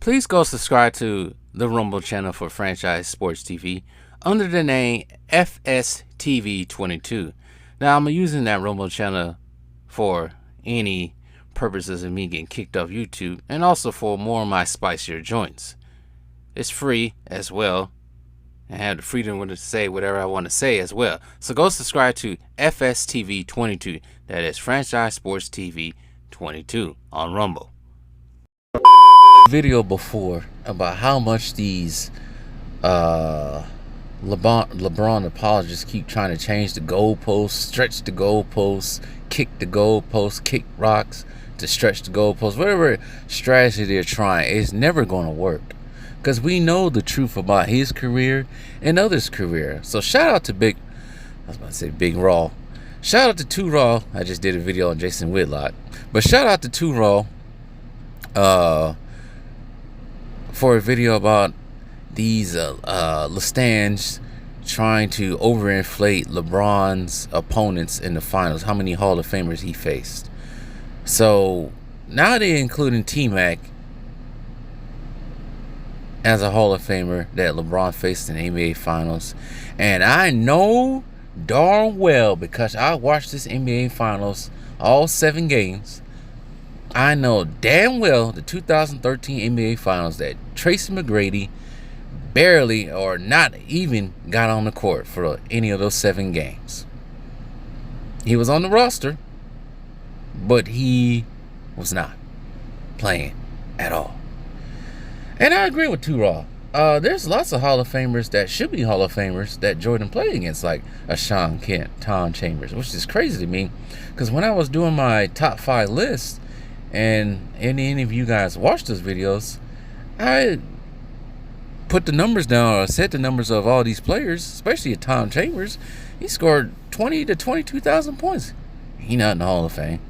Please go subscribe to the Rumble channel for Franchise Sports TV under the name FSTV22. Now, I'm using that Rumble channel for any purposes of me getting kicked off YouTube and also for more of my spicier joints. It's free as well. I have the freedom to say whatever I want to say as well. So go subscribe to FSTV22. That is Franchise Sports TV 22 on Rumble. Video before about how much these LeBron apologists keep trying to change the goalposts, stretch the goalposts, kick the goalposts, kick rocks to stretch the goalposts. Whatever strategy they're trying, it's never going to work. Because we know the truth about his career and others' career. So shout out to Big Raw. Shout out to 2 Raw. I just did a video on Jason Whitlock. But shout out to 2 Raw for a video about these Lestange trying to overinflate LeBron's opponents in the finals. How many Hall of Famers he faced. So now they're including T-Mac as a Hall of Famer that LeBron faced in the NBA Finals. And I know darn well, because I watched this NBA Finals, all 7 games, I know damn well the 2013 NBA Finals that Tracy McGrady barely or not even got on the court for any of those 7 games. He was on the roster, but he was not playing at all. And I agree with 2 Raw. There's lots of Hall of Famers that should be Hall of Famers that Jordan played against, like a Sean Kent, Tom Chambers, which is crazy to me. Because when I was doing my top 5 list, and any of you guys watched those videos, I put the numbers down, or set the numbers of all these players, especially Tom Chambers. He scored 20 to 22,000 points. He not in the Hall of Fame.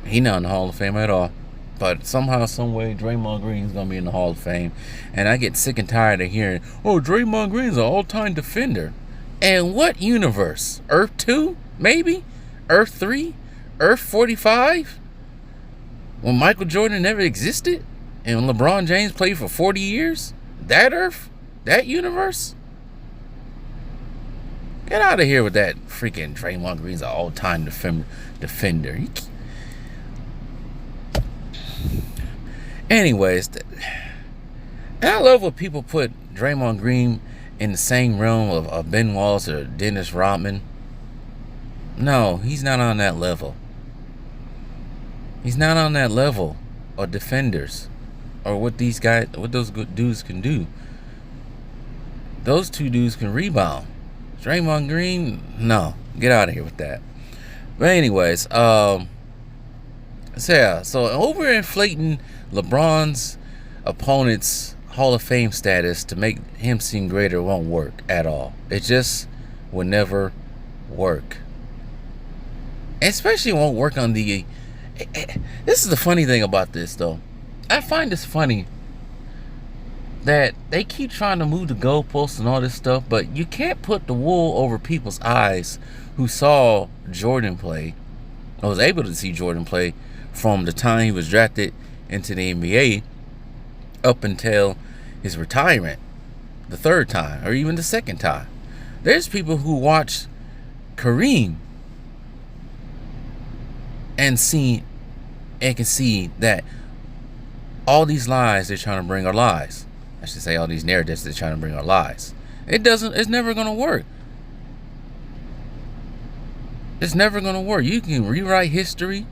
He not in the Hall of Fame at all. But somehow, some way, Draymond Green is going to be in the Hall of Fame. And I get sick and tired of hearing, oh, Draymond Green's an all-time defender. And what universe? Earth 2? Maybe? Earth 3? Earth 45? When Michael Jordan never existed? And when LeBron James played for 40 years? That Earth? That universe? Get out of here with that freaking Draymond Green's an all-time defender. Anyways, and I love when people put Draymond Green in the same realm of Ben Wallace or Dennis Rodman. No, he's not on that level. He's not on that level of defenders or what those good dudes can do. Those 2 dudes can rebound. Draymond Green, no, get out of here with that. But anyways, so overinflating LeBron's opponent's Hall of Fame status to make him seem greater won't work at all. It just will never work. Especially won't work on the... This is the funny thing about this, though. I find this funny that they keep trying to move the goalposts and all this stuff, but you can't put the wool over people's eyes who saw Jordan play, or was able to see Jordan play from the time he was drafted into the NBA up until his retirement, the 3rd time or even the 2nd time. There's people who watch Kareem and can see that all these lies they're trying to bring are lies. I should say all these narratives they're trying to bring are lies. It's never going to work. It's never going to work. You can rewrite history,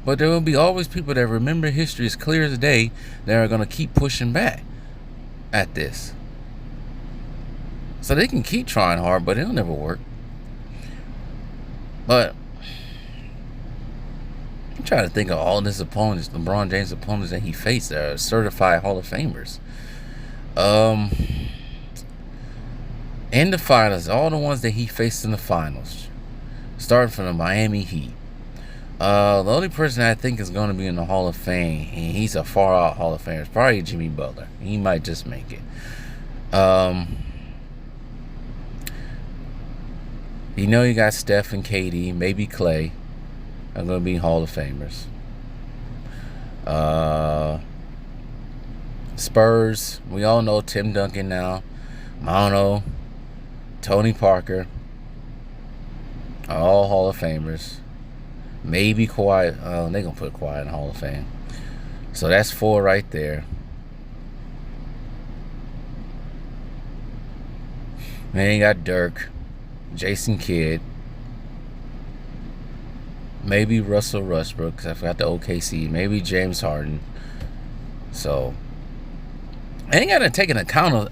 but there will be always people that remember history as clear as day that are going to keep pushing back at this. So they can keep trying hard, but it'll never work. But I'm trying to think of all his opponents, LeBron James' opponents that he faced that are certified Hall of Famers. In the finals, all the ones that he faced in the finals, starting from the Miami Heat. The only person I think is going to be in the Hall of Fame, and he's a far out Hall of Famer, is probably Jimmy Butler. He might just make it. You got Steph and KD, maybe Clay, are going to be Hall of Famers. Spurs, we all know Tim Duncan now. Mono, Tony Parker, all Hall of Famers. Maybe Kawhi. They're going to put Kawhi in the Hall of Fame. So that's 4 right there. Then you got Dirk, Jason Kidd, maybe Russell Westbrook, because I forgot the OKC, maybe James Harden. So, and you got to take into account of,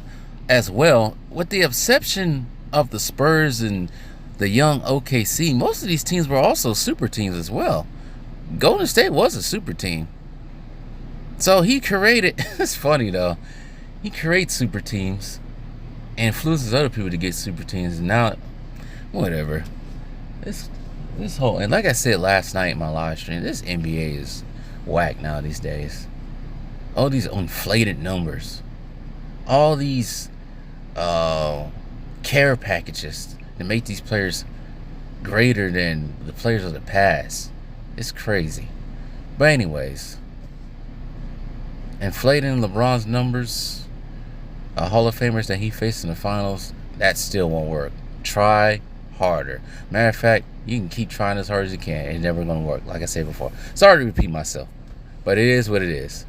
as well, with the exception of the Spurs and the young OKC, most of these teams were also super teams as well. Golden State was a super team. So he created, it's funny though, he creates super teams and influences other people to get super teams. And now, whatever. This whole, and like I said last night in my live stream, this NBA is whack now these days. All these inflated numbers. All these care packages to make these players greater than the players of the past. It's crazy. But anyways, inflating LeBron's numbers, Hall of Famers that he faced in the finals, that still won't work. Try harder. Matter of fact, you can keep trying as hard as you can. It's never going to work, like I said before. Sorry to repeat myself, but it is what it is.